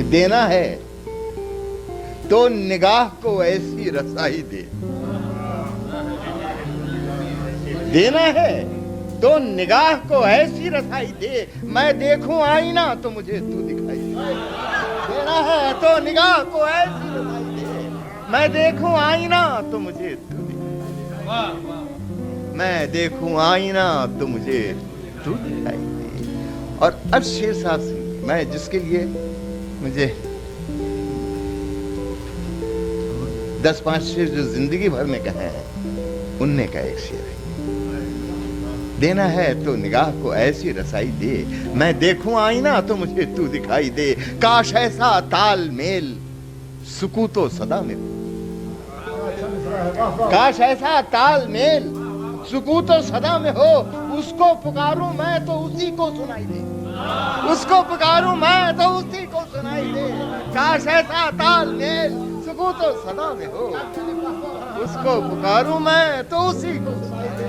कि देना है तो निगाह को ऐसी रसाई दे, देना है तो निगाह को ऐसी रसाई दे, मैं देखूं आईना तो मुझे तू दिखाई दे। देना है तो निगाह को ऐसी रसाई दे, मैं देखूं आईना तो मुझे तू दिखाई दे, मैं देखूं आईना तो मुझे तू दिखाई दे। और अब शेर साहब से मैं जिसके लिए मुझे 10-5 शेर जो जिंदगी भर में कहे हैं उनने का एक शेर है, देना है तो निगाह को ऐसी रसाई दे, मैं देखूं आईना तो मुझे तू दिखाई दे। काश ऐसा तालमेल सुकूतो सदा में हो, काश ऐसा तालमेल सुकूतो सदा में हो, उसको पुकारूं मैं तो उसी को सुनाई दे, उसको पुकारूं मैं तो उसी को सुनाई दे। काश ऐसा तालमेल सुकूतो सदा में हो, उसको पुकारूं मैं तो उसी को सुनाई दे।